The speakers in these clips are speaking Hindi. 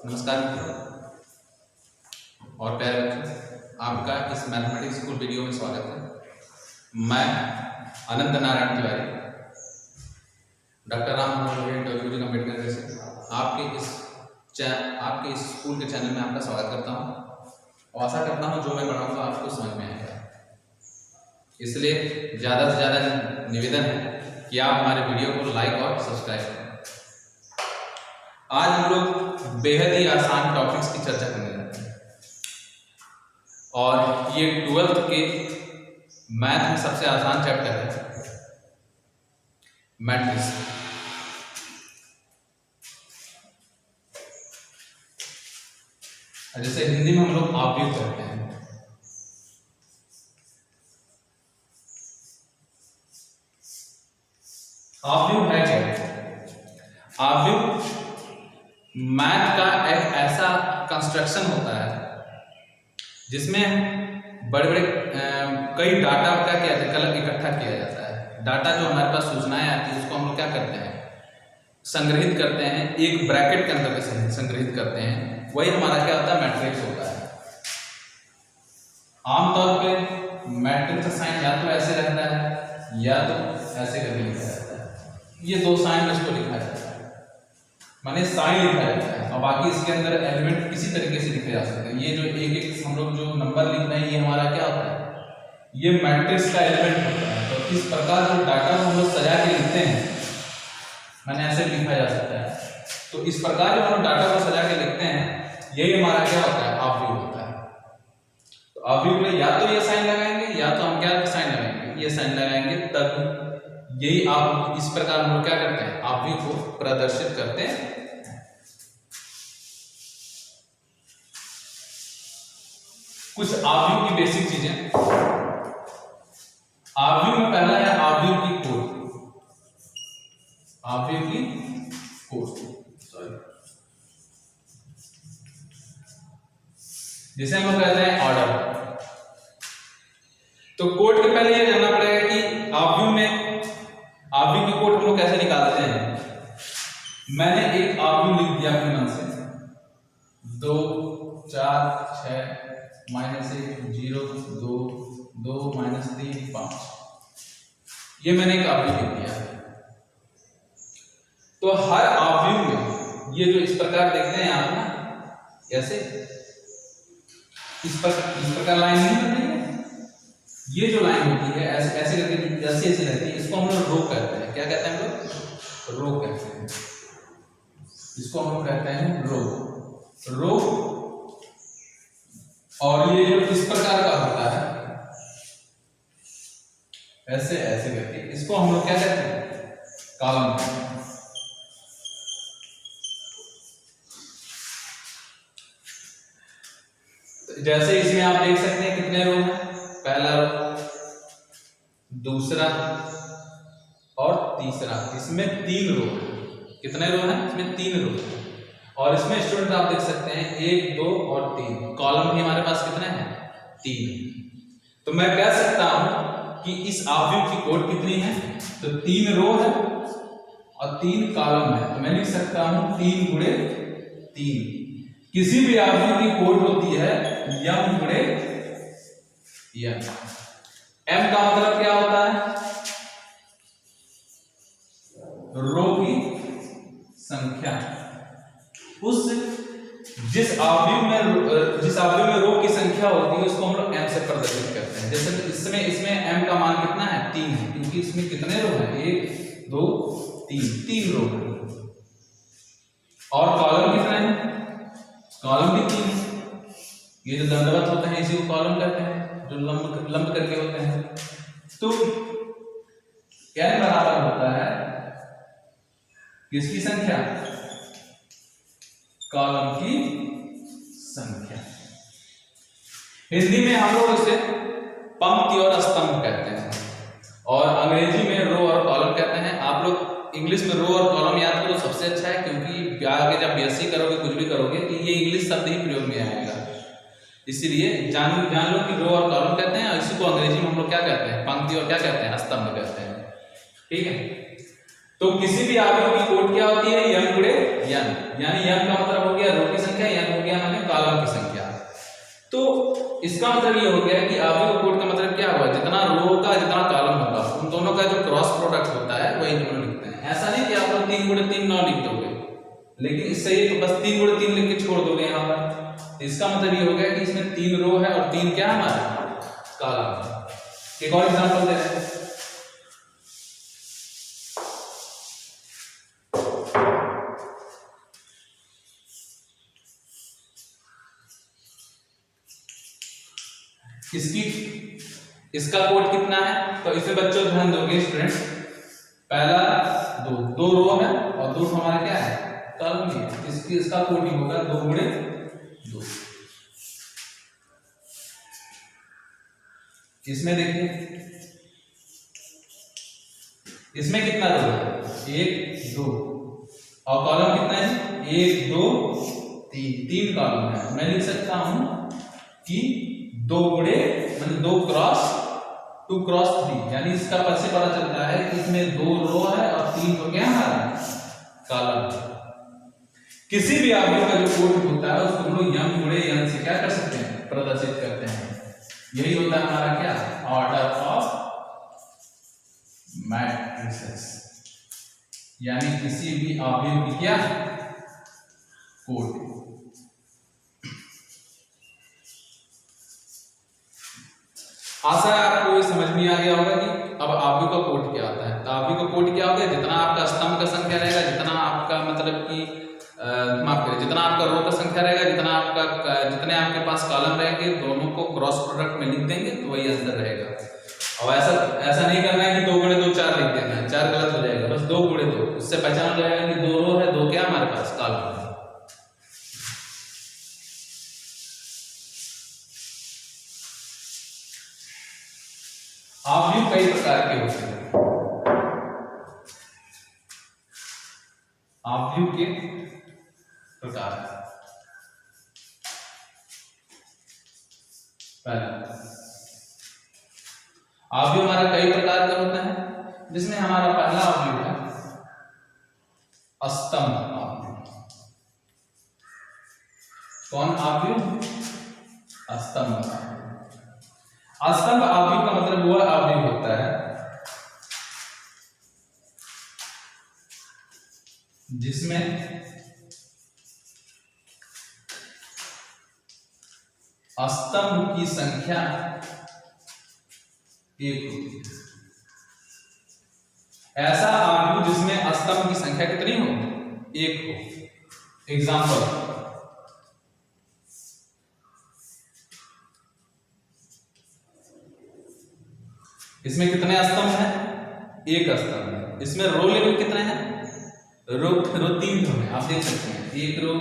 नमस्कार मित्रों और प्यारे बच्चों, आपका इस मैथमेटिक्स स्कूल वीडियो में स्वागत है। मैं अनंत नारायण तिवारी, डॉक्टर राम मनोहर अम्बेडकर से आपके इस स्कूल के चैनल में आपका स्वागत करता हूं और आशा करता हूं जो मैं पढ़ाऊंगा आपको समझ में आएगा। इसलिए ज़्यादा से ज़्यादा निवेदन है कि आप हमारे वीडियो को लाइक और सब्सक्राइब करें। आज हम लोग बेहद ही आसान टॉपिक्स की चर्चा करने जाते हैं और ये 12th के मैथ में सबसे आसान चैप्टर है मैट्रिक्स। जैसे हिंदी में हम लोग आव्यूह करते हैं। आव्यूह है क्या? आव्यूह मैथ का एक ऐसा कंस्ट्रक्शन होता है जिसमें बड़े बड़े कई डाटा का क्या कलर इकट्ठा किया जाता है। डाटा जो हमारे पास सूचनाएं आती है उसको हम लोग क्या करते हैं, संग्रहित करते हैं, एक ब्रैकेट के अंदर संग्रहित करते हैं। वही हमारा क्या होता है, मैट्रिक्स होता है। आमतौर पे मैट्रिक्स का साइन या तो ऐसे रहता है या तो ऐसे करके लिखा जाता है। ये दो साइन में इसको लिखा जाता है, माने साइन लिखा जाता है और बाकी इसके अंदर एलिमेंट किसी तरीके से लिखे जा सकते हैं। ये जो एक एक हम लोग जो नंबर लिख रहे हैं ये हमारा क्या होता है, ये मैट्रिक्स का एलिमेंट होता है। तो इस प्रकार जो डाटा को हम लोग सजा के लिखते हैं, माने ऐसे लिखा जा सकता है। तो इस प्रकार जो हम लोग डाटा को सजा के लिखते हैं यही हमारा क्या होता है, आव्यूह होता है। तो आव्यूह में या तो ये साइन लगाएंगे या तो हम क्या साइन लगाएंगे, ये साइन लगाएंगे, तब यही आप इस प्रकार हम लोग क्या करते हैं, आव्यूह को प्रदर्शित करते हैं। कुछ आव्यूह की बेसिक चीजें। आव्यूह में पहला है आव्यूह की कोट। आव्यूह की कोट, जिसे हम लोग कहते हैं ऑर्डर। तो कोट के पहले ये जानना पड़ेगा कि आव्यूह की कोट हम लोग कैसे निकालते हैं। मैंने एक आव्यूह लिख दिया अपने मन से, 2 4 6 -1 0 2 2 -3 5, ये मैंने एक आव्यूह लिख दिया। तो हर आव्यूह में ये जो इस प्रकार देखते हैं आप ना, ऐसे इस प्रकार लाइन नहीं बन रही है। ये जो लाइन होती है ऐसे ऐसे करके जैसे ऐसे रहती है, इसको हम लोग रो कहते हैं। क्या कहते हैं हम लोग? रो कहते हैं। इसको हम लोग कहते हैं रो। और ये जो इस प्रकार का होता है ऐसे ऐसे करके, इसको हम लोग क्या कहते हैं, कॉलम कहते हैं। जैसे इसमें आप देख सकते हैं कितने रो हैं, पहला रो, दूसरा और तीसरा। इसमें 3 रो है। कितने रो हैं इसमें? 3 रो। और इसमें स्टूडेंट आप देख सकते हैं 1 2 और 3 कॉलम भी हमारे पास कितने हैं, 3। तो मैं कह सकता हूं कि इस आव्यूह की कोट कितनी है, तो 3 रो है और 3 कॉलम है। तो मैं लिख सकता हूं 3 गुणे 3। किसी भी आव्यूह की कोट होती है m गुणे n। m का मतलब क्या होता है, रो की संख्या। जिस आव्यूह में रो की संख्या होती है उसको हम लोग m से प्रदर्शित करते हैं। जैसे इसमें m का मान कितना है, 3 है, क्योंकि इसमें कितने रो हैं, 1 2 3 रो है। और कॉलम कितने हैं, कॉलम भी 3 है। ये जो दंडवत होते हैं इसी को कॉलम कहते हैं, जो लंब करके होते हैं। तो n बराबर होता है किसकी संख्या, कॉलम की संख्या। हिंदी में हम लोग इसे पंक्ति और स्तंभ कहते हैं और अंग्रेजी में रो और कॉलम कहते हैं। आप लोग इंग्लिश में रो और कॉलम याद करो, सबसे अच्छा है, क्योंकि आगे जब बीएससी करोगे, कुछ भी करोगे, तो ये इंग्लिश शब्द ही प्रयोग में आएगा। इसीलिए जान लो कि रो और कॉलम कहते हैं और इसी को अंग्रेजी में हम लोग क्या कहते हैं, पंक्ति और क्या कहते हैं, स्तंभ कहते हैं। ठीक है। तो किसी भी आव्यूह की कोट क्या होती है, m गुणे n, यानी n का मतलब हो गया रो की संख्या, n हो गया माने कॉलम की संख्या। तो इसका मतलब ये हो गया कि ऑब्जेक्ट कोड का मतलब क्या हुआ, जितना रो का जितना कॉलम होगा उन दोनों का जो क्रॉस प्रोडक्ट होता है वही दोनों लिखते हैं। ऐसा नहीं कि आप लोग 3 × 3 9 लिख दोगे, लेकिन इससे ये तो बस 3 × 3 लिख के छोड़ दोगे यहाँ पर। तो इसका मतलब ये हो गया कि इसमें 3 रो है और 3 क्या है हमारा कॉलम। एक और एग्जांपल दे रहे हैं। इसका कोड कितना है, तो इसे बच्चों ध्यान दोगे स्टूडेंट, पहला दो रो है और 2 हमारा क्या है कॉलम है। इसका कोड ही होगा 2 × 2। इसमें देखिए इसमें कितना रो है 1 2 और कॉलम कितना है 1 2 3 कॉलम है। मैं लिख सकता हूं कि 2 × 2 × 3, यानी इसका से पता चलता है कि इसमें 2 रो है और 3 तो क्या है कॉलम। किसी भी ऑब्जेक्ट का जो कोड होता है उसको हम लोग m × n से क्या कर सकते हैं प्रदर्शित करते हैं। यही होता है हमारा क्या ऑर्डर ऑफ मैट्रिसेस, यानी किसी भी ऑब्जेक्ट की क्या कोड। आशा है आपको ये समझ में आ गया होगा कि अब ऑब्जेक्ट का कोड क्या आता है। तो ऑब्जेक्ट का कोड क्या होगा, जितना आपका स्तंभ का संख्या रहेगा, जितना आपका मतलब कि माफ करिए, जितना आपका रो का संख्या रहेगा, जितने आपके पास कॉलम रहेंगे, दोनों को क्रॉस प्रोडक्ट में लिख देंगे तो वही आंसर रहेगा। और ऐसा नहीं करना है कि 2 × 2 4 लिख देना है, 4 गलत हो जाएगा, बस 2 × 2, उससे पहचान हो जाएगा कि 2 रो है 2 क्या हमारे पास कॉलम है। ऑब्जेक्ट कई प्रकार के होते हैं। ऑब्जेक्ट के प्रकार, पहला ऑब्जेक्ट हमारा कई प्रकार का होता है, जिसमें हमारा पहला ऑब्जेक्ट है स्तंभ ऑब्जेक्ट। कौन ऑब्जेक्ट स्तंभ। स्तंभ ऑब्जेक्ट का मतलब वह ऑब्जेक्ट होता है जिसमें स्तंभ की संख्या 1 होती है। ऐसा ऑब्जेक्ट जिसमें स्तंभ की संख्या कितनी हो 1 हो। एग्जांपल, इसमें कितने स्तंभ हैं 1 स्तंभ है। इसमें रो लेवल कितने हैं रो 3 रो है, आप देख सकते हैं 1 रो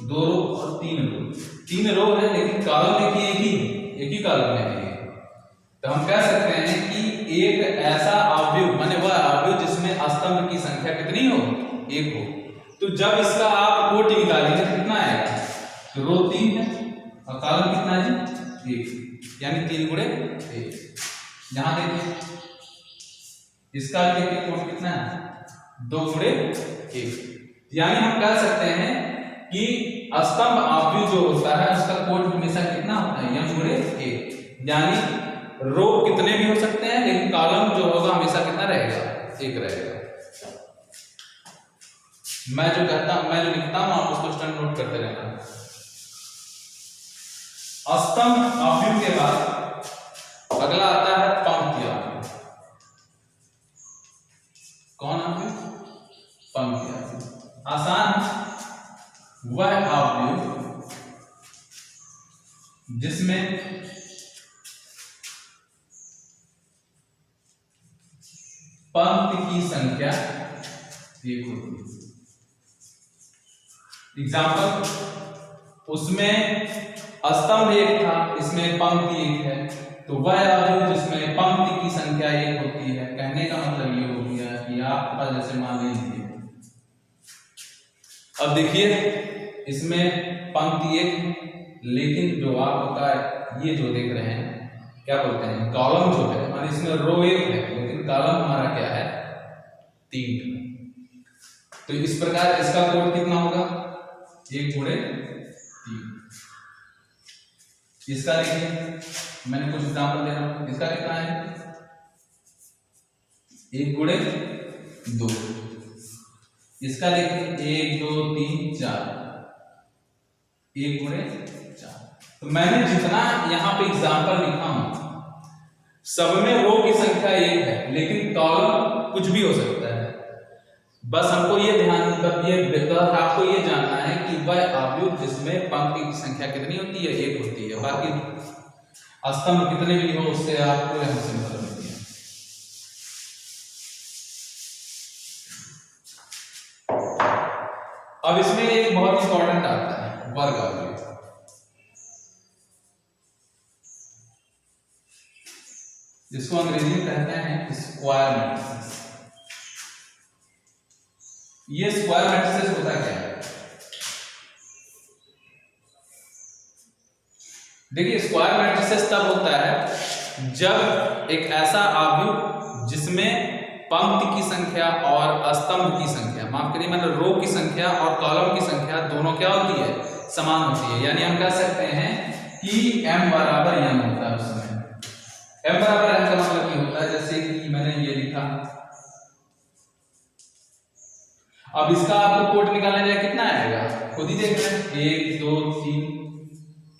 2 रो और 3 रो। 3 रो है लेकिन कॉलम देखिए एक ही कॉलम में है। तो हम कह सकते हैं कि एक ऐसा ऑब्जेक्ट माने वह ऑब्जेक्ट जिसमें स्तंभ की संख्या कितनी हो 1 हो। तो जब इसका आप कोड निकालेंगे तो कितना आएगा, तो रो 3 है और कॉलम कितना है 1, यानी 3 × 1। यहां देखिए इसका देखिए कोड कितना है 2 × 1, यानी हम कह सकते हैं कि स्तंभ ऑब्जेक्ट जो होता है उसका कोड हमेशा कितना होता है m × 1, यानी रो कितने भी हो सकते हैं लेकिन कॉलम जो होगा हमेशा कितना रहेगा 1 रहेगा। मैं जो लिखता हूं आप उसको स्टैंड नोट करते रहना। स्तंभ ऑब्जेक्ट के बाद अगला आता है पंक्ति ऑब्जेक्ट। कौन ऑब्जेक्ट पंक्ति ऑब्जेक्ट। आसान, वह ऑब्जेक्ट जिसमें पंक्ति की संख्या 1 होती है। एग्जाम्पल, उसमें स्तंभ 1 था, इसमें पंक्ति 1 है, तो वह ऑब्जेक्ट जिसमें पंक्ति की संख्या 1 होती है। कहने का मतलब ये हो गया कि आपके पास जैसे मान लीजिए, अब देखिए इसमें पंक्ति 1 है लेकिन जो आपका ये जो देख रहे हैं क्या बोलते हैं कॉलम जो है, मान इसमें रो 1 है लेकिन कॉलम हमारा क्या है 3। तो इस प्रकार इसका कोड कितना होगा 1 गुणे 3। इसका देखिए, मैंने कुछ एग्जाम्पल दे रहा हूं। इसका कितना है? 1 गुणे 2। इसका देखिए 1 2 3 4, 1 गुणे 4। तो मैंने जितना यहाँ पे एग्जाम्पल लिखा हूं सब में रो की संख्या 1 है, लेकिन कॉलम कुछ भी हो सकता है। बस हमको ये ध्यान, आपको ये जानना है कि वह अवयव जिसमें पंक्ति की संख्या कितनी होती है? 1 होती है। बाकी स्तंभ कितने भी हो उससे आपको यहाँ से मतलब नहीं है। अब इसमें एक बहुत इंपॉर्टेंट आता है वर्ग अवयव। जिसको अंग्रेजी में कहते हैं स्क्वायर मैट्रिसेस। ये स्क्वायर मैट्रिसेस होता क्या है? देखिए, स्क्वायर मैट्रिसेस तब होता है जब एक ऐसा अवयव जिसमें पंक्ति की संख्या और स्तंभ की संख्या, माफ करिए मैंने रो की संख्या और कॉलम की संख्या दोनों क्या होती है? समान होती है। यानी हम कह सकते हैं कि m बराबर n होता है। उसमें m बराबर n का मतलब ये होता है, जैसे कि मैंने ये लिखा। अब इसका आपको कोड निकालना जाए, कितना आएगा? खुद ही देख रहे हैं। 1 2 3,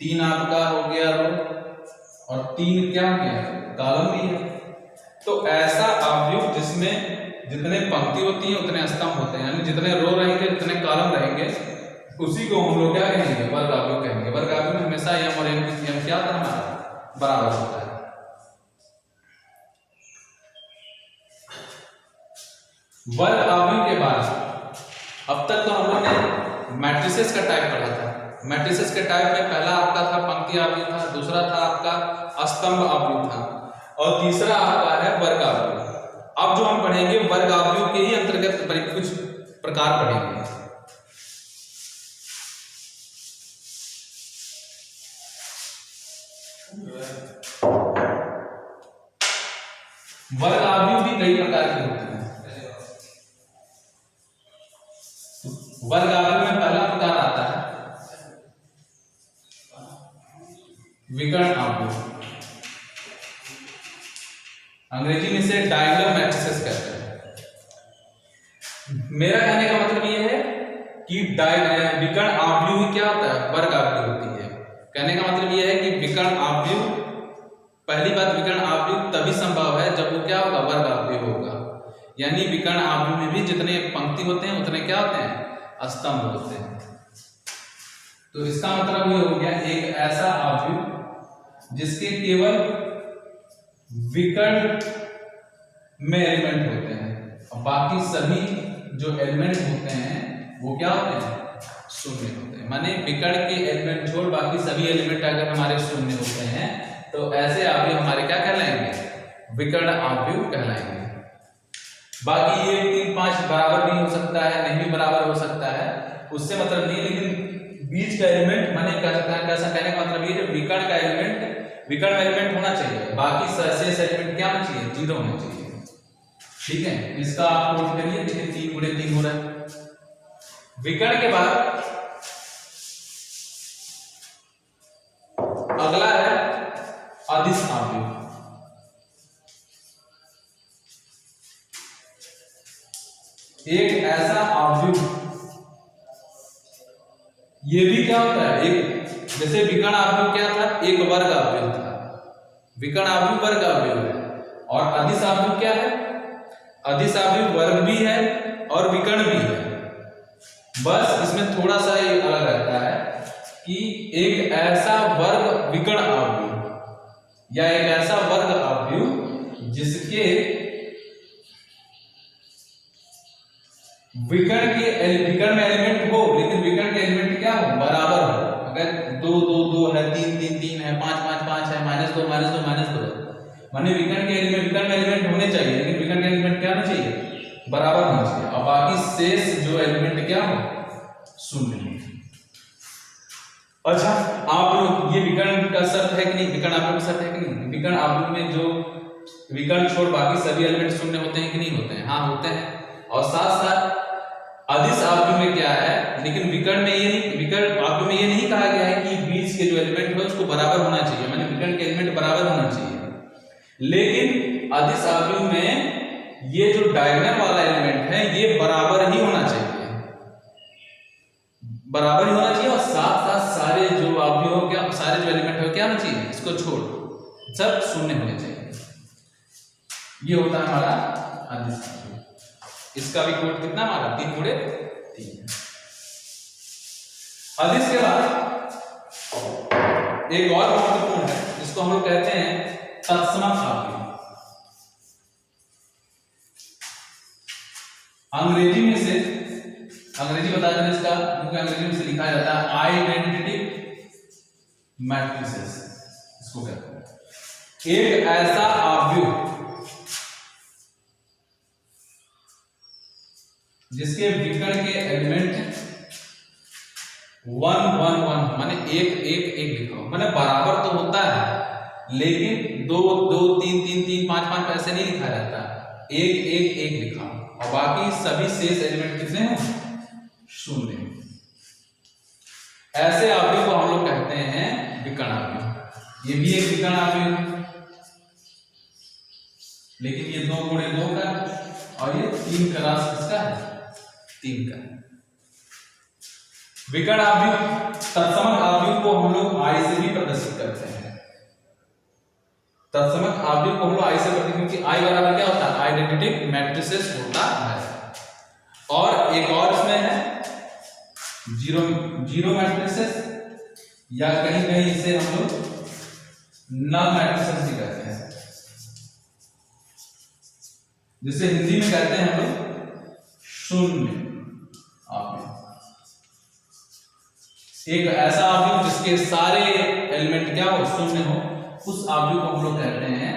3 आपका हो गया रो और 3 क्या हो गया? कॉलम भी है। तो ऐसा अवयव जिसमें जितने पंक्ति होती है उतने स्तंभ होते हैं, यानी जितने रो रहेंगे उतने कॉलम रहेंगे, उसी को हम लोग क्या कहेंगे? वर्ग अवयव कहेंगे। वर्ग अवयव में हमेशा m और n की क्या होता है? हमारा बराबर होता है। वर्ग अवयव के बाद अब तक तो हम लोग ने मैट्रिसेस का टाइप पढ़ा था। मैट्रिसेस के टाइप में पहला आपका था पंक्ति अवयव था, दूसरा था आपका स्तंभ अवयव था, और तीसरा आपका है वर्ग अवयव। अब जो हम पढ़ेंगे वर्ग अवयव के ही अंतर्गत कुछ प्रकार पढ़ेंगे। वर्ग अवयव भी कई प्रकार के होते हैं। वर्ग अवयव में पहला प्रकार आता है विकर्ण अवयव। अंग्रेजी में से डायगोनल मैट्रिसेस कहते हैं। मेरा कहने का मतलब ये है कि विकर्ण अवयव क्या होता है? वर्ग अवयव होती है। कहने का मतलब ये है कि विकर्ण अवयव, पहली बात विकर्ण अवयव तभी संभव है जब वो क्या होगा? वर्ग अवयव होगा। यानी विकर्ण अवयव में भी जितने पंक्ति होते हैं उतने क्या होते हैं? स्तंभ होते हैं। तो इसका मतलब ये हो गया एक ऐसा अवयव जिसके केवल विकर्ण में एलिमेंट होते हैं और बाकी सभी जो एलिमेंट होते हैं वो क्या होते हैं? शून्य होते हैं। माने विकर्ण के एलिमेंट छोड़ बाकी सभी एलिमेंट अगर हमारे शून्य होते हैं तो ऐसे अवयव हमारे क्या कहलाएंगे? विकर्ण अवयव कहलाएंगे। बाकी ये 3 5 बराबर भी हो सकता है, नहीं भी बराबर हो सकता है, उससे मतलब नहीं, लेकिन बीच का एलिमेंट माने कैसा कहने का मतलब ये है विकर्ण का एलिमेंट, विकर्ण एलिमेंट होना चाहिए, बाकी शेष एलिमेंट क्या होना चाहिए? 0 होना चाहिए। ठीक है, इसका आप नोट करिए। देखिए 3 गुणे 3 हो रहा है। विकर्ण के बाद अगला है अदिश अवयव। एक ऐसा अवयव, ये भी क्या होता है? एक जैसे विकर्ण अवयव क्या था? एक वर्ग अवयव था। विकर्ण अवयव वर्ग अवयव है। और अदिश अवयव क्या है? अदिश अवयव वर्ग भी है और विकर्ण भी है। बस इसमें थोड़ा सा ये अलग रहता है कि एक ऐसा वर्ग विकर्ण अवयव या एक ऐसा वर्ग अवयव जिसके विकर्ण में एलिमेंट हो, लेकिन विकर्ण के एलिमेंट क्या हो? बराबर हो। अगर 2 2 2 है, 3 3 3 है, 5 5 5 है, -2 -2 -2, माने विकर्ण में एलिमेंट होने चाहिए, लेकिन विकर्ण के एलिमेंट क्या होना चाहिए? बराबर होना चाहिए। और बाकी शेष जो एलिमेंट क्या हो? शून्य। अच्छा, आप लोग ये विकर्ण का शर्त है कि नहीं? विकर्ण अवयव का शर्त है कि नहीं? विकर्ण अवयव में जो विकर्ण छोड़ बाकी सभी एलिमेंट शून्य होते हैं कि नहीं होते हैं? हाँ, होते हैं। और साथ साथ अदिश अवयव में क्या है, लेकिन विकर्ण में ये नहीं, विकर्ण अवयव में ये नहीं कहा गया है कि बीच के जो एलिमेंट है उसको बराबर होना चाहिए, माने विकर्ण के एलिमेंट बराबर होना चाहिए। लेकिन अदिश अवयव में ये जो डायगोनल वाला एलिमेंट है ये बराबर ही होना चाहिए, बराबर ही होना चाहिए, और साथ साथ सारे जो अवयव क्या, सारे जो एलिमेंट है क्या होना चाहिए, इसको छोड़ सब शून्य होने चाहिए। ये होता है हमारा अदिश अवयव। इसका भी कोड कितना हमारा 3 गुणे 3। अदिश के बाद एक और महत्वपूर्ण है जिसको हम लोग कहते हैं तत्समक अवयव। अंग्रेजी में से, अंग्रेजी बता दें इसका, क्योंकि अंग्रेजी में से लिखा जाता है आइडेंटिटी मैट्रिसेस, इसको कहते हैं। एक ऐसा अवयव जिसके विकर्ण के एलिमेंट 1 1 1 माने 1 1 1 लिखा हो, माने बराबर तो होता है लेकिन 2 2 3 3 3 5 5 ऐसे नहीं लिखा जाता, 1 1 1 लिखा, और बाकी सभी शेष एलिमेंट कितने हैं, शून्य। ऐसे अवयव को हम लोग कहते हैं विकर्ण अवयव। ये भी एक विकर्ण अवयव, लेकिन ये 2 गुणे 2 का और ये 3 का राशि किसका है, 3 का। विकर्ण अवयव, तत्समक अवयव को हम लोग आई से भी प्रदर्शित करते हैं। तत्समक अवयव को हम लोग आई से करते हैं क्योंकि आई बराबर क्या होता है, आइडेंटिटी मैट्रिसेस होता है। और एक और इसमें है जीरो जीरो मैट्रिसेस, या कहीं कहीं इसे हम लोग नल मैट्रिसेस भी कहते हैं, जिसे हिंदी में कहते हैं हम लोग शून्य अवयव। एक ऐसा अवयव जिसके सारे एलिमेंट क्या हो, शून्य हो, उस अवयव को हम लोग कहते हैं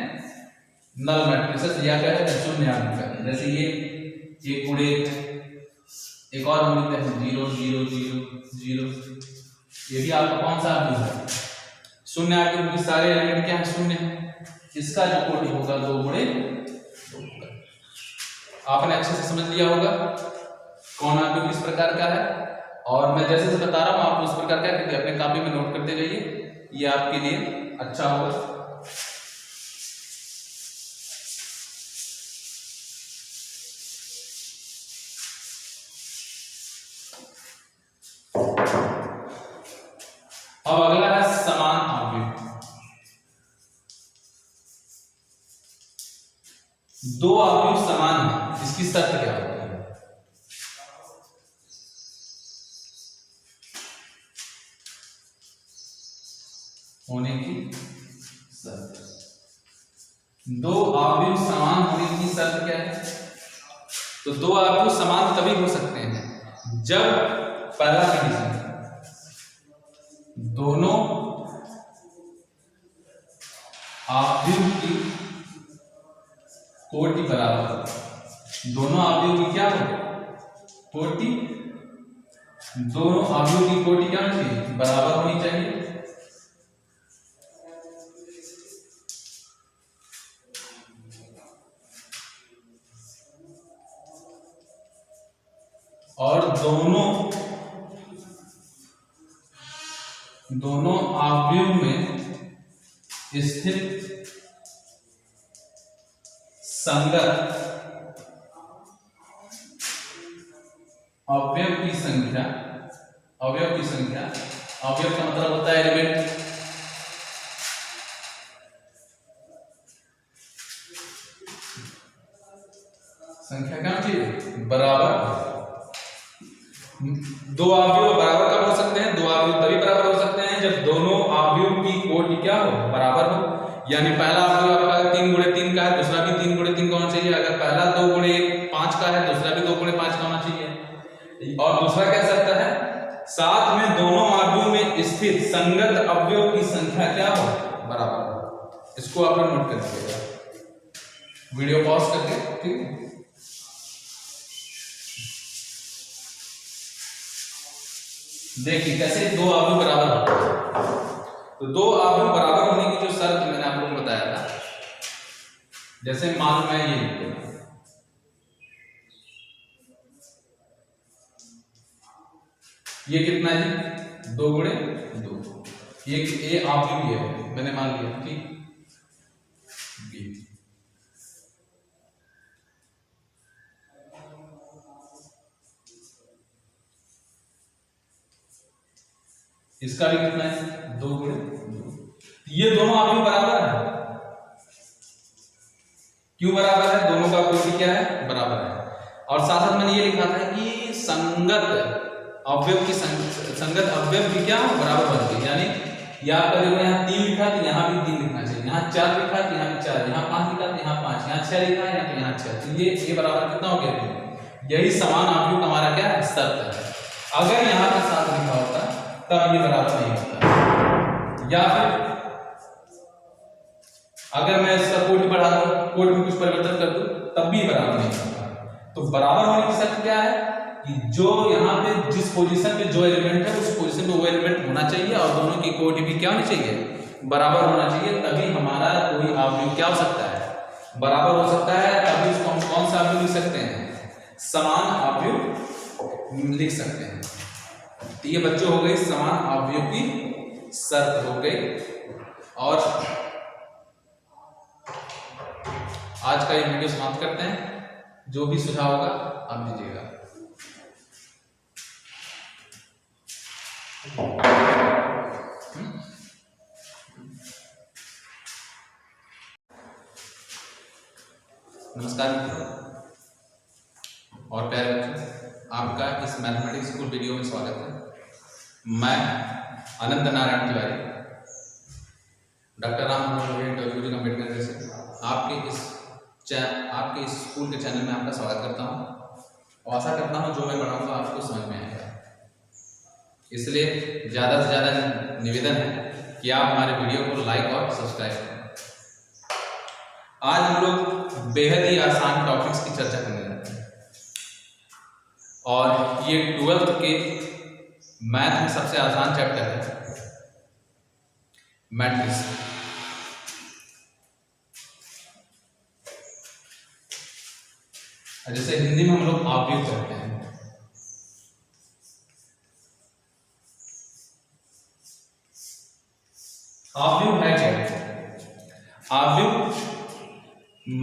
नल मैट्रिसेस, या कहते हैं शून्य अवयव। जैसे ये 1 गुणे, एक और हम लिखते हैं 0 0 0 0, ये भी आपका कौन सा अवयव है, शून्य अवयव, क्योंकि सारे एलिमेंट क्या है, शून्य है। इसका जो कोटि होगा 2 गुणे 2 होगा। आपने अच्छे से समझ लिया होगा कौन अवयव किस प्रकार का है, और मैं जैसे से बता रहा हूं आप उस प्रकार का करके अपने कॉपी में नोट करते जाइए, ये आपके लिए अच्छा होगा। अब अगला है समान अवयव। 2 अवयव समान है, इसकी शर्त क्या होती है, होने की शर्त। 2 अवयव समान होने की शर्त क्या है, तो 2 अवयव समान तभी हो सकते हैं जब पहला कंडीशन दोनों अवयव की कोटि बराबर हो। दोनों अवयव की क्या हो, कोटि, दोनों अवयव की कोटि क्या होनी चाहिए, बराबर होनी चाहिए। और दोनों अवयव में स्थित संगत अवयव की संख्या, अवयव की संख्या, अवयव का मतलब होता है एलिमेंट, संख्या क्या चाहिए, बराबर। 2 अवयव बराबर कब हो सकते हैं, 2 अवयव तभी बराबर हो सकते हैं जब दोनों अवयव की कोटि क्या हो, बराबर हो। यानी पहला अवयव आपका 3 गुणे 3 का है, दूसरा भी 3 गुणे 3 का होना चाहिए। अगर पहला 2 गुणे 5 का है, दूसरा भी 2 गुणे 5 का होना चाहिए। और दूसरा क्या सकता है, साथ में दोनों अवयव में स्थित संगत अवयव की संख्या क्या हो, बराबर हो। इसको आप नोट कर लीजिएगा, वीडियो पॉज करके, ठीक है। देखिए कैसे 2 अवयव बराबर होते हैं। तो 2 अवयव बराबर होने की जो शर्त मैंने आप लोगों को बताया था, जैसे मान मैं ये लिख दूंगा ये कितना है 2 गुणे 2, ये आप भी है मैंने मान लिया ठीक। इसका भी कितना है 2 गुणे 2। ये दोनों आप भी बराबर है। क्यों बराबर है? दोनों का कोटि क्या है बराबर है। और साथ साथ मैंने ये लिखा था कि संगत अवयव की संगत अवयव भी क्या बराबर बनती है। यानी या आपका देखो यहाँ 3 लिखा तो यहाँ भी 3 लिखना चाहिए, यहाँ 4 लिखा तो यहाँ भी 4, यहाँ 5 लिखा तो यहाँ 5, यहाँ 6 लिखा है तो यहाँ 6। तो ये बराबर कितना हो गया? यही समान अवयव का हमारा क्या शर्त है। अगर यहाँ पे 7 लिखा होता तब ये बराबर नहीं होता। या फिर अगर मैं इसका कोटि बढ़ा दूं, कोटि में कुछ परिवर्तन कर दूं, तब भी बराबर नहीं होता। तो बराबर होने की शर्त क्या है कि जो यहाँ पे जिस पोजीशन पे जो एलिमेंट है उस पोजीशन पे वो एलिमेंट होना चाहिए और दोनों की कोटि भी क्या होनी चाहिए बराबर होना चाहिए। तभी हमारा कोई अवयव क्या हो सकता है बराबर हो सकता है। तभी उसको हम कौन सा अवयव लिख सकते हैं? समान अवयव लिख सकते हैं। तो ये बच्चों हो गई समान अवयव की शर्त हो गई। और आज का ये वीडियो समाप्त करते हैं। जो भी सुझाव होगा आप दीजिएगा। नमस्कार मित्रों और प्यारे बच्चों, आपका इस मैथमेटिक्स स्कूल वीडियो में स्वागत है। मैं अनंत नारायण तिवारी, डॉक्टर राम मनोहर अम्बेडकर से आपके इस स्कूल के चैनल में आपका स्वागत करता हूं और आशा करता हूं जो मैं पढ़ाऊंगा आपको समझ में आएगा। इसलिए ज़्यादा से ज़्यादा निवेदन है कि आप हमारे वीडियो को लाइक और सब्सक्राइब करें। आज हम लोग बेहद ही आसान टॉपिक्स की चर्चा करने जाते हैं और ये 12th के मैथ में सबसे आसान चैप्टर है मैट्रिक्स। जैसे हिंदी में हम लोग अवयव कहते हैं। अवयव है क्या? अवयव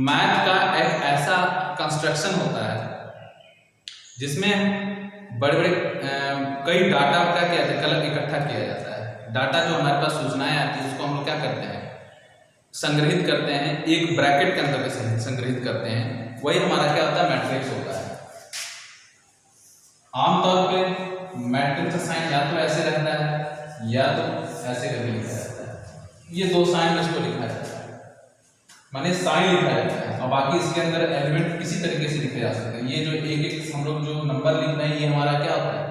मैथ का एक ऐसा कंस्ट्रक्शन होता है जिसमें बड़े बड़े कई डाटा का क्या इकट्ठा किया जाता है। डाटा जो हमारे पास सूचनाएं आती है उसको हम लोग क्या करते हैं संग्रहित करते हैं, एक ब्रैकेट के अंदर संग्रहित करते हैं। वही हमारा क्या होता है मैट्रिक्स होता है। आमतौर पे मैट्रिक्स का साइन या तो ऐसे रहता है या तो ऐसे करके लिखा जाता है। ये 2 साइन में इसको लिखा जाता है, माने साइन लिखा जाता है और बाकी इसके अंदर एलिमेंट किसी तरीके से लिखे जा सकते हैं। ये जो एक हम लोग जो नंबर लिख रहे हैं ये हमारा क्या होता है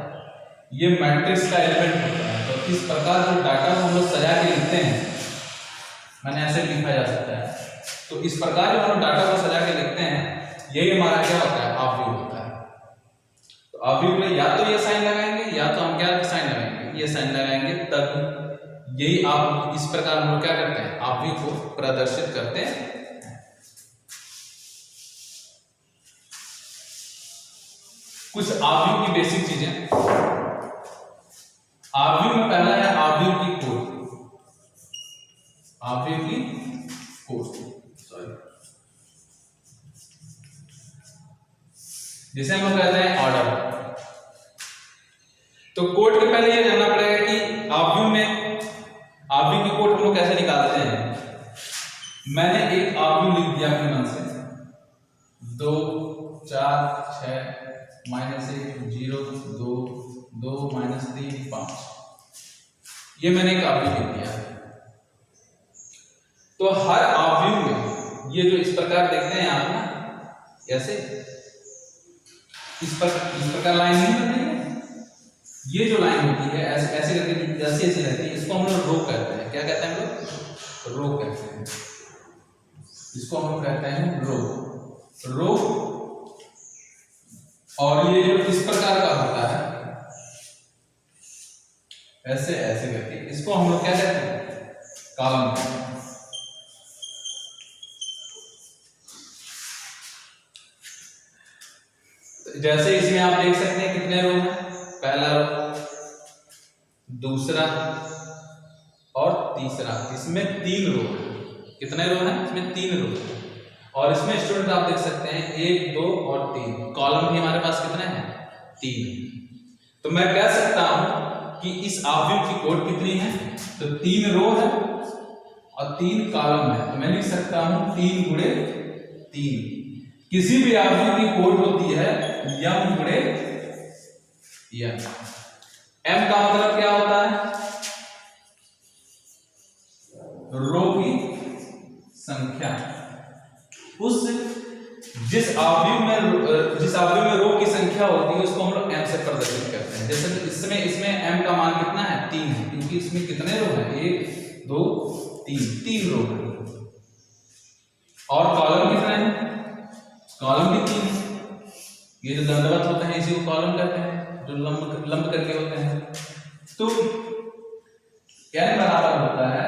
ये मैट्रिक्स का एलिमेंट होता है। तो इस प्रकार जो डाटा को हम लोग सजा के लिखते हैं माने ऐसे लिखा जा सकता है। तो इस प्रकार जो हम डाटा को सजा के लिखते हैं यही हमारा क्या होता है अवयव होता है। तो अवयव में या तो ये साइन लगाएंगे या तो हम क्या साइन लगाएंगे ये साइन लगाएंगे, तब यही आप इस प्रकार हम लोग क्या करते हैं अवयव को प्रदर्शित करते हैं। कुछ अवयव की बेसिक चीजें। अवयव में पहला है अवयव की कोटि। अवयव की कोटि जिसे हम लोग कहते हैं ऑर्डर। तो कोट के पहले ये जानना पड़ेगा कि अवयव की कोट हम लोग कैसे निकालते हैं। मैंने एक अवयव लिख दिया अपने मन से 2 4 6 -1 0 2 2 -3 5। ये मैंने एक अवयव लिख दिया। तो हर अवयव में ये जो इस प्रकार देखते हैं आप ना ऐसे इस प्रकार लाइन नहीं बनती है। ये जो लाइन होती है ऐसे ऐसे करके जैसे ऐसे रहती है, इसको हम लोग रो कहते हैं। क्या कहते हैं हम लोग? रो कहते हैं। इसको हम लोग कहते हैं रो। और ये जो इस प्रकार का होता है ऐसे ऐसे करके, इसको हम लोग क्या कहते हैं? कॉलम कहते हैं। जैसे इसमें आप देख सकते हैं कितने रो हैं। पहला रो दूसरा और तीसरा। इसमें 3 रो है। कितने रो हैं? इसमें 3 रो है। और इसमें स्टूडेंट आप देख सकते हैं 1 2 और 3 कॉलम भी हमारे पास कितने हैं? 3। तो मैं कह सकता हूं कि इस आव्यूह की कोट कितनी है? तो 3 रो है और 3 कॉलम है। तो मैं लिख सकता हूं 3 गुणे 3। किसी भी आव्यूह की कोट होती है m गुणे n। m का मतलब क्या होता है? रो की संख्या। जिस आव्यूह में रो की संख्या होती है उसको हम लोग m से प्रदर्शित करते हैं। जैसे इसमें m का मान कितना है? 3 है, क्योंकि इसमें कितने रो हैं? 1 2 3 रो है। और कॉलम कितने हैं? कॉलम भी 3 है। ये जो दंडवत होते हैं इसी को कॉलम कहते हैं, जो लंब करके होते हैं। तो n बराबर होता है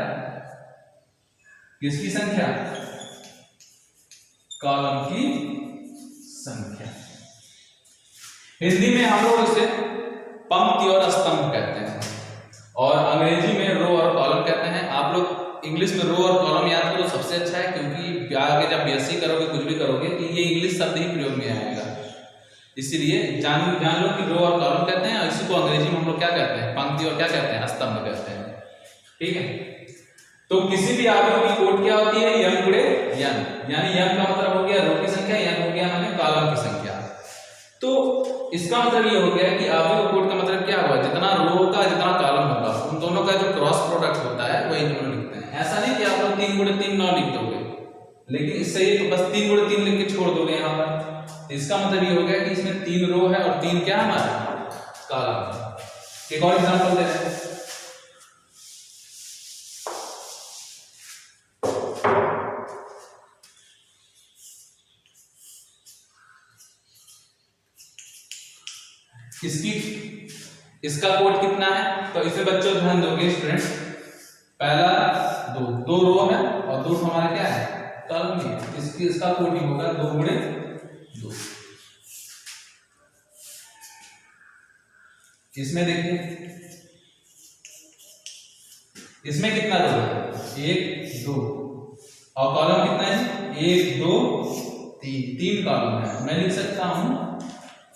किसकी संख्या? कॉलम की संख्या। हिंदी में हम लोग इसे पंक्ति और स्तंभ कहते हैं और अंग्रेजी में रो और कॉलम कहते हैं। आप लोग इंग्लिश में रो और कॉलम याद करो, सबसे अच्छा है, क्योंकि आगे जब बीएससी करोगे कुछ भी करोगे तो ये इंग्लिश शब्द ही प्रयोग में आएगा। इसीलिए जान लो कि रो और कॉलम कहते हैं और इसी को अंग्रेजी में हम लोग क्या कहते हैं? पंक्ति और क्या कहते हैं? स्तंभ कहते हैं। ठीक है। तो किसी भी आव्यूह की कोट क्या होती है? m गुणे n। यानी m का मतलब हो गया रो की संख्या, n हो गया माने कॉलम की संख्या। तो इसका मतलब ये हो गया कि आव्यूह कोट का मतलब क्या हुआ? जितना रो का जितना कॉलम होगा उन दोनों का जो क्रॉस प्रोडक्ट होता है वही दोनों लिखते हैं। ऐसा नहीं कि आप लोग 3 गुणे 3 ना लिख दोगे, लेकिन इससे ही तो बस 3 गुणे 3 लिख के छोड़ दोगे यहाँ पर। इसका मतलब ये हो गया कि इसमें 3 रो है और 3 क्या है हमारा? कॉलम। एक और एग्जांपल दे रहे हैं। इसका कोट कितना है? तो इसे बच्चों ध्यान दोगे स्टूडेंट। पहला 2 रो है और 2 हमारा क्या है? कॉलम है। इसका कोट ही होगा 2 गुणे 2। इसमें देखिए इसमें कितना रो है? 1 2 और कॉलम कितना है? 1 2 3 कॉलम है। मैं लिख सकता हूं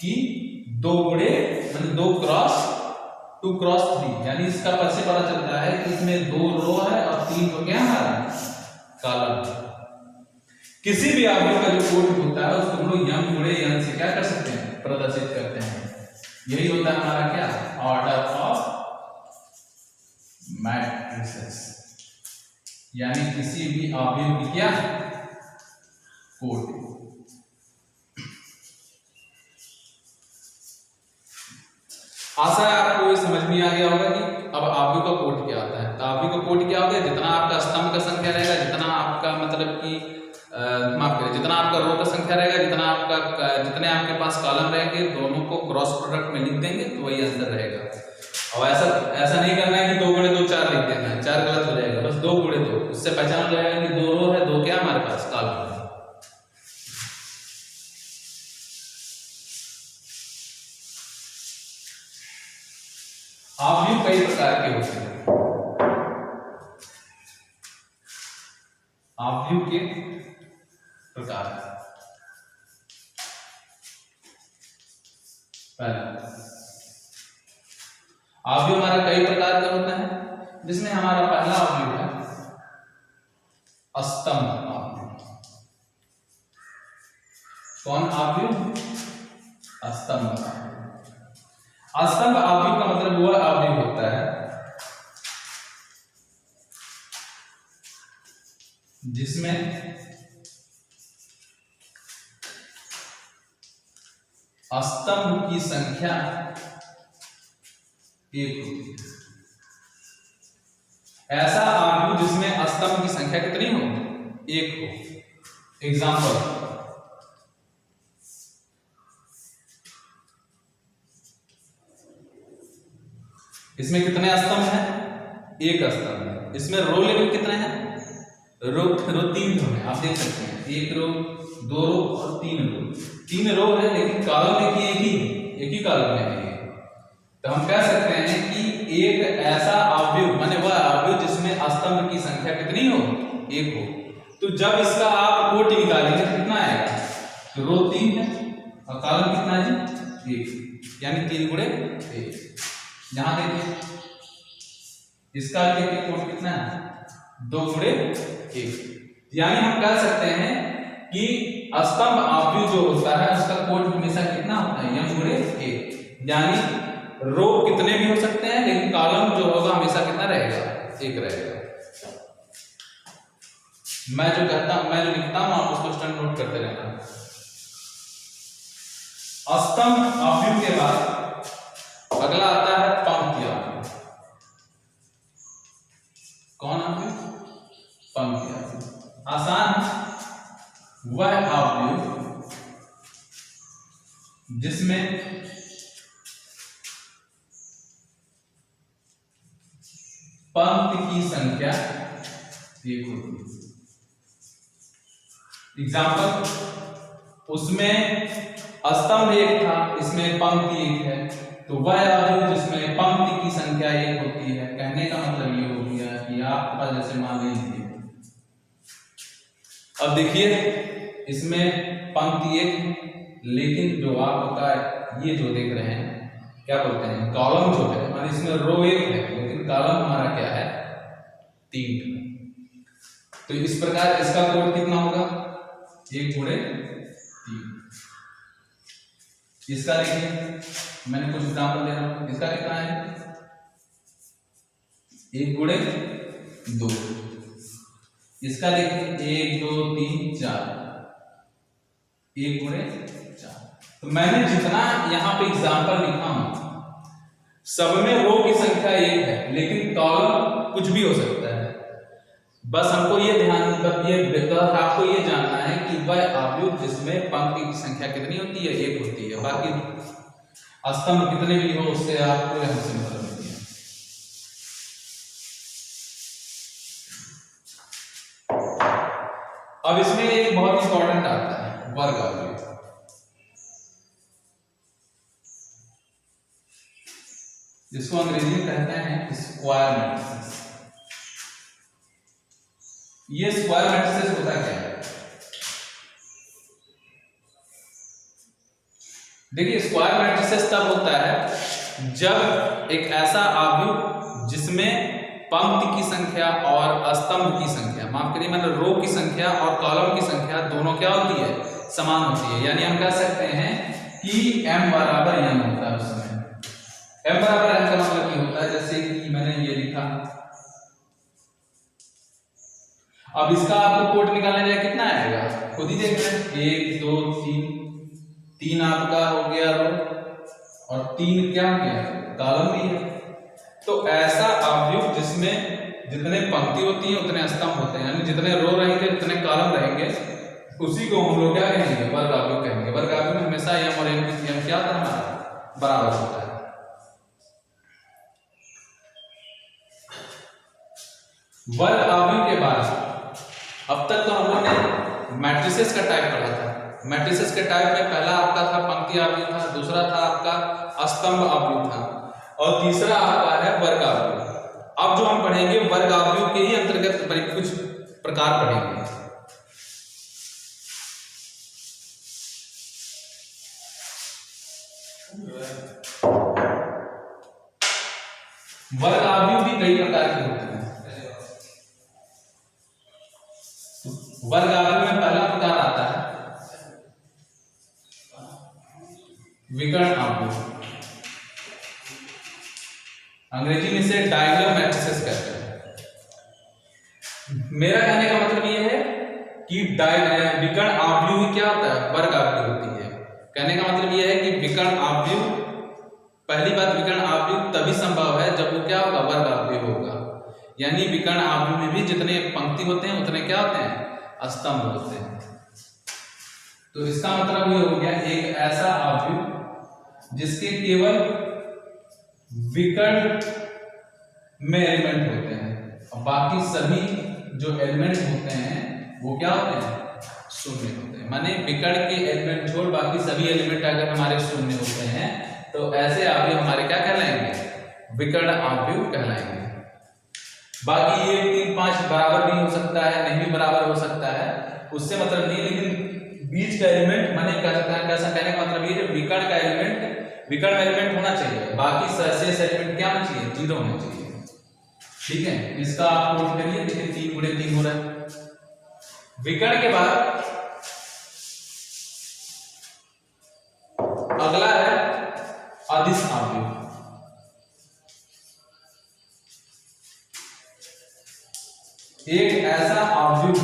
कि 2 गुणे मतलब 2 क्रॉस 2 क्रॉस 3। यानी इसका से पता चलता है कि इसमें 2 रो है और 3 हो गया हमारा कॉलम। किसी भी आव्यूह का जो कोट होता है उसको हम लोग m गुणे n से क्या कर सकते हैं? प्रदर्शित करते हैं। यही होता है हमारा क्या? Order of matrices. यानी किसी भी आव्यूह की क्या कोट। आशा है आपको ये समझ में आ गया होगा कि अब आव्यूह का कोट क्या आता है। तो आव्यूह का कोट क्या होगा? जितना आपका स्तंभ का संख्या रहेगा, जितना आपका मतलब कि माफ करें, जितना आपका रो का संख्या रहेगा, जितने आपके पास कॉलम रहेंगे, दोनों को क्रॉस प्रोडक्ट में लिख देंगे तो वही आंसर रहेगा। और ऐसा नहीं करना है कि 2 गुणे 2 4 लिख देना है, 4 गलत हो जाएगा। बस 2 गुणे 2, उससे पहचान जाएगा कि 2 रो है, 2 क्या हमारे पास? कॉलम है। आव्यूह कई प्रकार के होते हैं। आव्यूह के प्रकार। पहला आव्यूह हमारा कई प्रकार के होते हैं, जिसमें हमारा पहला आव्यूह है स्तंभ आव्यूह। कौन आव्यूह? स्तंभ आव्यूह। स्तंभ आव्यूह का मतलब वह आव्यूह होता है जिसमें स्तंभ की संख्या 1 होती है। ऐसा आव्यूह जिसमें स्तंभ की संख्या कितनी हो? 1 हो। एग्जांपल, इसमें कितने स्तंभ हैं? 1 स्तंभ है। इसमें रो लेवल कितने हैं? रो 3 रो है। आप देख सकते हैं 1 रो 2 रो और 3 रो। 3 रो है लेकिन कॉलम देखिए एक ही कॉलम में है। तो हम कह सकते हैं कि एक ऐसा अवयव माने वह अवयव जिसमें स्तंभ की संख्या कितनी हो, एक हो। तो जब इसका आप कोटि निकालेंगे कितना आएगा, तो रो 3 है और कॉलम कितना है जी 1, यानी 3 गुणे 1। यहां देखिए इसका देखिए कोटि कितना है 2 गुणे 1, यानी हम कह सकते हैं कि स्तंभ अवयव जो होता है उसका कोटि हमेशा कितना होता है m गुणे 1, यानी रो कितने भी हो सकते हैं लेकिन कॉलम जो होगा हमेशा कितना रहेगा, 1 रहेगा। मैं जो लिखता हूं आप उसको स्टैंड नोट करते रहना। स्तंभ अवयव के बाद अगला आता है पंक्ति अवयव। कौन अवयव, पंक्ति अवयव। आसान वह अवयव जिसमें पंक्ति की संख्या एक होती है। एग्जाम्पल, उसमें स्तंभ 1 था, इसमें पंक्ति 1 है, तो वह अवयव जिसमें पंक्ति की संख्या 1 होती है। कहने का मतलब ये हो गया कि आपका जैसे मान लीजिए, अब देखिए इसमें पंक्ति 1 है लेकिन जो आपका ये जो देख रहे हैं क्या बोलते हैं कॉलम जो है, मान इसमें रो 1 है लेकिन कॉलम हमारा क्या है 3। तो इस प्रकार इसका कोड कितना होगा 1 गुणे 3। इसका देखिए मैंने कुछ एग्जाम्पल दे रहा हूं, इसका कितना है 1 गुणे 2। इसका देखिए 1 2 3 4, 1 गुणे 4। तो मैंने जितना यहाँ पे एग्जाम्पल लिखा हूं सब में रो की संख्या 1 है लेकिन कॉलम कुछ भी हो सकता है। बस हमको ये आपको ये जानना है कि वह अवयव जिसमें पंक्ति की संख्या कितनी होती है 1 होती है, बाकी स्तंभ कितने भी हो उससे आपको हमसे मतलब नहीं है। अब इसमें एक बहुत इंपॉर्टेंट आता है वर्ग अवयव। जिसको अंग्रेजी में कहते हैं स्क्वायर मैट्रिसेस। ये स्क्वायर मैट्रिसेस होता क्या है, देखिए स्क्वायर मैट्रिसेस तब होता है जब एक ऐसा अवयव जिसमें पंक्ति की संख्या और स्तंभ की संख्या, माफ करिए मतलब रो की संख्या और कॉलम की संख्या दोनों क्या होती है समान होती है। यानी हम कह सकते हैं कि m बराबर n होता है। उसमें m बराबर n का मतलब ये होता है जैसे कि मैंने ये लिखा, अब इसका आपको कोट निकालना जाए कितना आएगा खुद ही देख रहे हैं 1 2 3, 3 आपका हो गया रो और 3 क्या हो गया कॉलम भी है। तो ऐसा अवयव जिसमें जितने पंक्ति होती है उतने स्तंभ होते हैं, यानी जितने रो रहेंगे उतने कॉलम रहेंगे, उसी को हम लोग क्या कहेंगे वर्ग अवयव कहेंगे। वर्ग अवयव में हमेशा m और n की क्या होता है बराबर होता है। वर्ग अवयव के बाद अब तक तो हम लोग ने मैट्रिसेस का टाइप पढ़ा था। मैट्रिसेस के टाइप में पहला आपका था पंक्ति अवयव था, दूसरा था आपका स्तंभ अवयव था और तीसरा आपका है वर्ग अवयव। अब जो हम पढ़ेंगे वर्ग अवयव के ही अंतर्गत कुछ प्रकार पढ़ेंगे। वर्ग अवयव भी कई प्रकार के होते हैं। वर्ग अवयव में पहला प्रकार आता है विकर्ण अवयव, अंग्रेजी में इसे डायगोनल मैट्रिसेस कहते हैं। मेरा कहने का मतलब ये है कि विकर्ण अवयव क्या होता है वर्ग अवयव होती है। कहने का मतलब ये है कि विकर्ण अवयव, पहली बात विकर्ण अवयव तभी संभव है जब वो क्या होगा वर्ग अवयव होगा। यानी विकर्ण अवयव में भी जितने पंक्ति होते हैं उतने क्या होते हैं स्तंभ होते हैं। तो इसका मतलब ये हो गया एक ऐसा अवयव जिसके केवल विकर्ण में एलिमेंट होते हैं और बाकी सभी जो एलिमेंट होते हैं वो क्या होते हैं शून्य होते हैं। माने विकर्ण के एलिमेंट छोड़ बाकी सभी एलिमेंट अगर हमारे शून्य होते हैं तो ऐसे अवयव हमारे क्या कहलाएंगे विकर्ण आव्यूह कहलाएंगे। बाकी ये 3 5 बराबर भी हो सकता है, नहीं भी बराबर हो सकता है, उससे मतलब नहीं, लेकिन बीच का एलिमेंट माने क्या सकता है, कैसा कहने का मतलब ये जो विकर्ण का एलिमेंट, विकर्ण एलिमेंट होना चाहिए, बाकी शेष एलिमेंट क्या होना चाहिए, 0 होना चाहिए। ठीक है, इसका आप नोट करिए। देखिए 3 गुणे 3 हो रहा है। विकर्ण के बाद अगला है अदिश आव्यूह। एक ऐसा आव्यूह,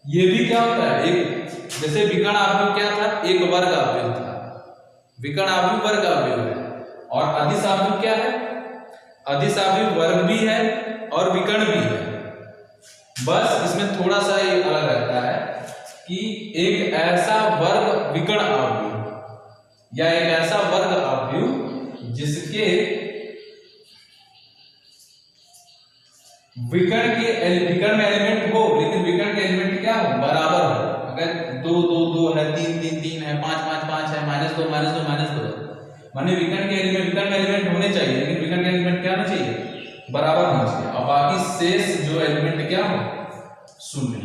ये भी क्या होता है, एक जैसे विकर्ण आव्यूह क्या था, एक वर्ग आव्यूह था, विकर्ण आव्यूह वर्ग आव्यूह है, और अदिश आव्यूह क्या है, अदिश आव्यूह वर्ग भी है और विकर्ण भी है। बस इसमें थोड़ा सा ये अलग रहता है कि एक ऐसा वर्ग विकर्ण आव्यूह या एक ऐसा वर्ग आव्यूह जिसके विकर्ण में एलिमेंट हो, लेकिन विकर्ण के एलिमेंट क्या हो, बराबर हो। अगर 2 2 2 है, 3 3 3 है, 5 5 5 है, -2 -2 -2, माने विकर्ण के एलिमेंट, विकर्ण में एलिमेंट होने चाहिए, लेकिन विकर्ण के एलिमेंट क्या होना चाहिए, बराबर होना चाहिए, और बाकी शेष जो एलिमेंट क्या हो, शून्य।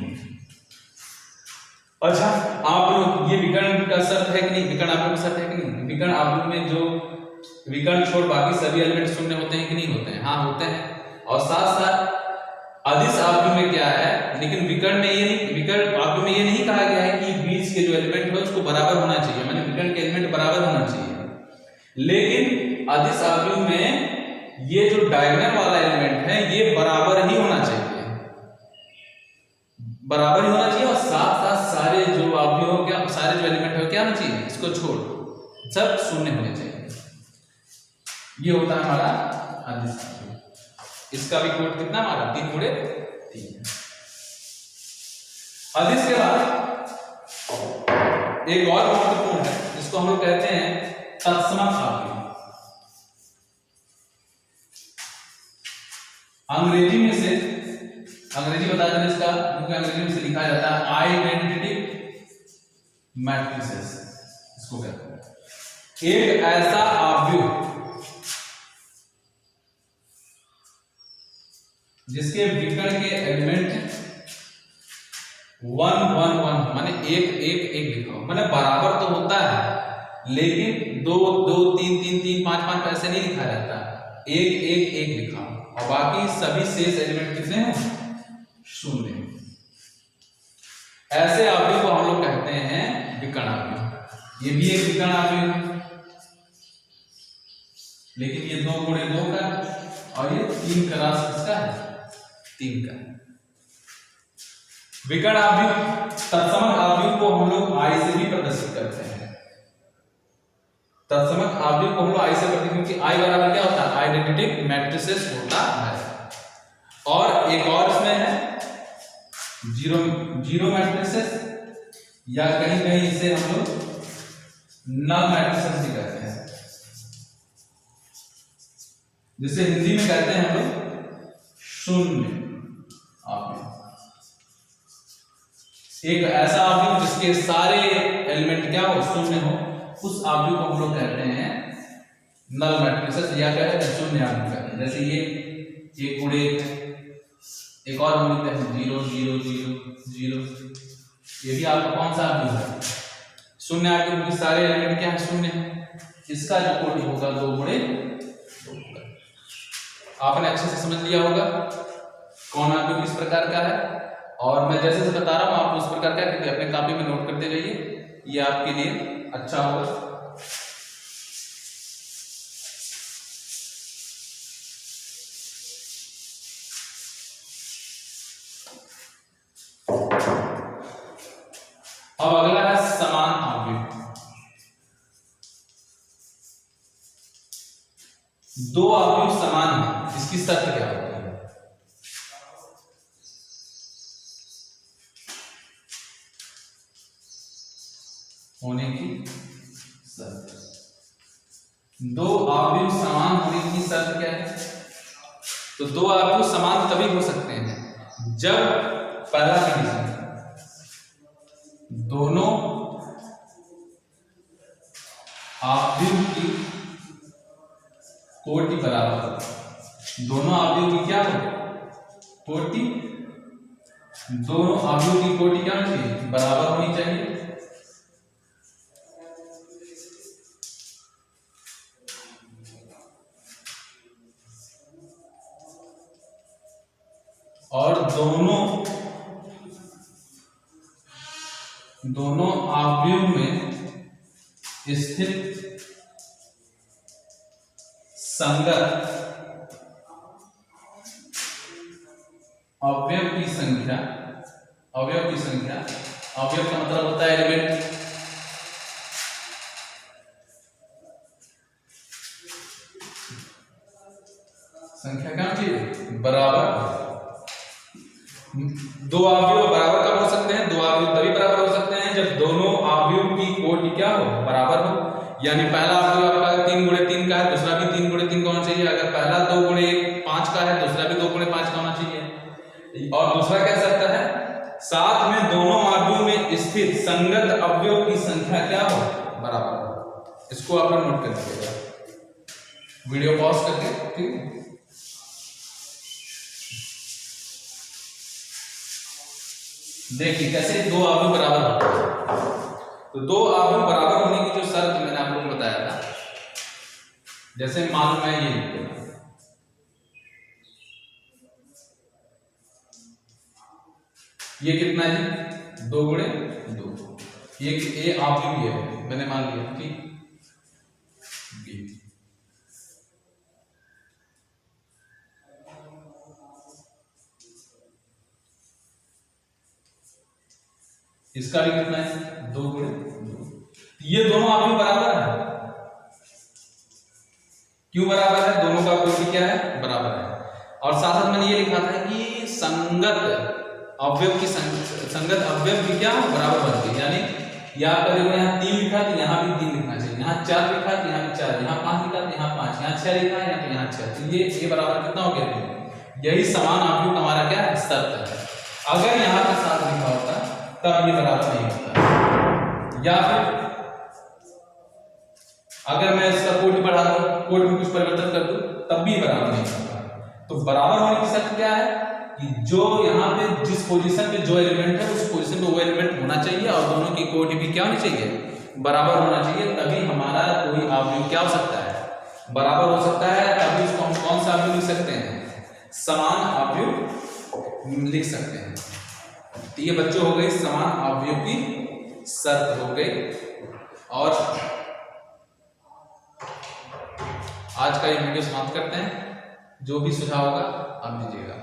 अच्छा, आप लोग ये विकर्ण का शर्त है कि नहीं, विकर्ण आव्यूह का शर्त है कि नहीं, विकर्ण आव्यूह में जो विकर्ण छोड़ बाकी सभी एलिमेंट शून्य होते हैं कि नहीं होते हैं, हाँ होते हैं। और साथ साथ अदिश आव्यूह में क्या है, लेकिन विकर्ण में ये नहीं, विकर्ण आव्यूह में ये नहीं कहा गया है कि बीच के जो एलिमेंट है उसको बराबर होना चाहिए, माने विकर्ण के एलिमेंट बराबर होना चाहिए, लेकिन अदिश आव्यूह में ये जो डायगोनल वाला एलिमेंट है ये बराबर ही होना चाहिए, बराबर ही होना चाहिए, और साथ साथ सारे जो आव्यूह क्या, सारे जो एलिमेंट है क्या होना चाहिए, इसको छोड़ सब शून्य होने चाहिए। ये होता है हमारा अदिश आव्यूह। इसका भी कोड कितना हमारा 3 गुणे 3 है। अदिश के बाद एक और महत्वपूर्ण है, जिसको हम लोग कहते हैं तत्समक आव्यूह। अंग्रेजी में से, अंग्रेजी बता दें इसका, क्योंकि अंग्रेजी में से लिखा जाता है आइडेंटिटी मैट्रिसेस, इसको कहते हैं। एक ऐसा आव्यूह जिसके विकर्ण के एलिमेंट 1 1 1 माने 1 1 1 लिखा हो, माने बराबर तो होता है, लेकिन 2 2 3 3 3 5 5 ऐसे नहीं लिखा जाता, 1 1 1 लिखा, और बाकी सभी शेष एलिमेंट कितने हैं, शून्य। ऐसे आव्यूह को हम लोग कहते हैं विकर्ण आव्यूह। ये भी एक विकर्ण आव्यूह है, लेकिन ये 2 गुणे 2 का, और ये 3 का राशि किसका है, 3 का। विकर्ण आव्यूह, तत्समक आव्यूह को हम लोग आई से भी प्रदर्शित करते हैं। तत्समक आव्यूह को हम लोग आई से करते हैं, क्योंकि आई बराबर क्या होता है, आइडेंटिटी मैट्रिसेस होता है। और एक और इसमें है जीरो मैट्रिसेस, या कहीं कहीं इसे हम लोग नल मैट्रिसेस भी कहते हैं, जिसे हिंदी में कहते हैं हम लोग शून्य आव्यूह। एक ऐसा आव्यूह जिसके सारे एलिमेंट क्या हो, शून्य हो, उस आव्यूह को हम लोग कहते हैं नल मैट्रिसेस, या कहते हैं शून्य आव्यूह कहते हैं। जैसे ये 1 गुणे 1, एक और हम लिखते हैं 0 0 0 0, ये भी आपका कौन सा आव्यूह है, शून्य आव्यूह, क्योंकि सारे एलिमेंट क्या है, शून्य है। इसका जो कोड होगा 2 गुणे 2 होगा। आपने अच्छे से समझ लिया होगा कौन आव्यूह किस प्रकार का है, और मैं जैसे जैसे बता रहा हूं आप उस प्रकार का करके अपने कॉपी में नोट करते जाइए, ये आपके लिए अच्छा होगा। अब अगला है समान आव्यूह। 2 आव्यूह समान है, इसकी शर्त क्या होती है, होने की शर्त। 2 आव्यूह समान होने की शर्त क्या है, तो 2 आव्यूह समान तभी हो सकते हैं जब पहला कंडीशन दोनों आव्यूह की कोटि बराबर, दोनों अवयव की क्या हो, कोटि, दोनों अवयव की कोटि क्या होनी चाहिए, बराबर होनी चाहिए। और दोनों अवयव में स्थित संगत अवयव की संख्या, अवयव का मतलब होता है एलिमेंट, संख्या क्या चाहिए, बराबर। दो अवयव बराबर कब हो सकते हैं, दो अवयव तभी बराबर हो सकते हैं जब दोनों अवयव की कोटि क्या हो, बराबर हो। यानी पहला अवयव आपका 3 गुणे 3 का है, दूसरा भी 3 गुणे 3 का होना चाहिए। अगर पहला 2 गुणे 5 का है, दूसरा भी 2 गुणे 5 का होना चाहिए। और दूसरा कह सकता है साथ में दोनों अवयव में स्थित संगत अवयव की संख्या क्या हो, बराबर हो। इसको आप नोट कर लीजिएगा, वीडियो पॉज करके, ठीक है। देखिए कैसे दो अवयव बराबर होते हैं। तो दो अवयव बराबर होने की जो शर्त मैंने आप लोगों को बताया था, जैसे मान लो मैं ये लिख दूंगा, ये कितना है, 2 गुणे 2, ये अवयव ये है, मैंने मान लिया, ठीक। इसका भी कितना है, 2 गुणे 2। ये दोनों अवयव बराबर है, क्यों बराबर है, दोनों का कोटि क्या है, बराबर है। और साथ साथ मैंने ये लिखा था कि संगत अवयव की संगत अवयव भी क्या बराबर बनती है। यानी यहाँ पर यहाँ 3 लिखा तो यहाँ भी 3 लिखना चाहिए, यहाँ 4 लिखा तो यहाँ भी 4, यहाँ 5 लिखा तो यहाँ 5, यहाँ 6 लिखा है तो यहाँ 6, तो ये बराबर कितना हो गया, यही समान अवयव का हमारा क्या शर्त है। अगर यहाँ पर 7 लिखा होता तब ये बराबर नहीं होता, या फिर अगर मैं इसका कोटि बढ़ा दूं, कोटि में कुछ परिवर्तन कर दूं, तब भी बराबर नहीं होता। तो बराबर होने की शर्त क्या है कि जो यहाँ पे जिस पोजीशन पे जो एलिमेंट है उस पोजीशन पे वो एलिमेंट होना चाहिए और दोनों की कोटि भी क्या होनी चाहिए, बराबर होना चाहिए, तभी हमारा कोई अवयव क्या हो सकता है, बराबर हो सकता है। तभी इसको हम कौन सा अवयव लिख सकते हैं, समान अवयव लिख सकते हैं। तो ये बच्चों हो गई समान अवयव की शर्त हो गई। और आज का ये वीडियो समाप्त करते हैं, जो भी सुझाव होगा आप दीजिएगा।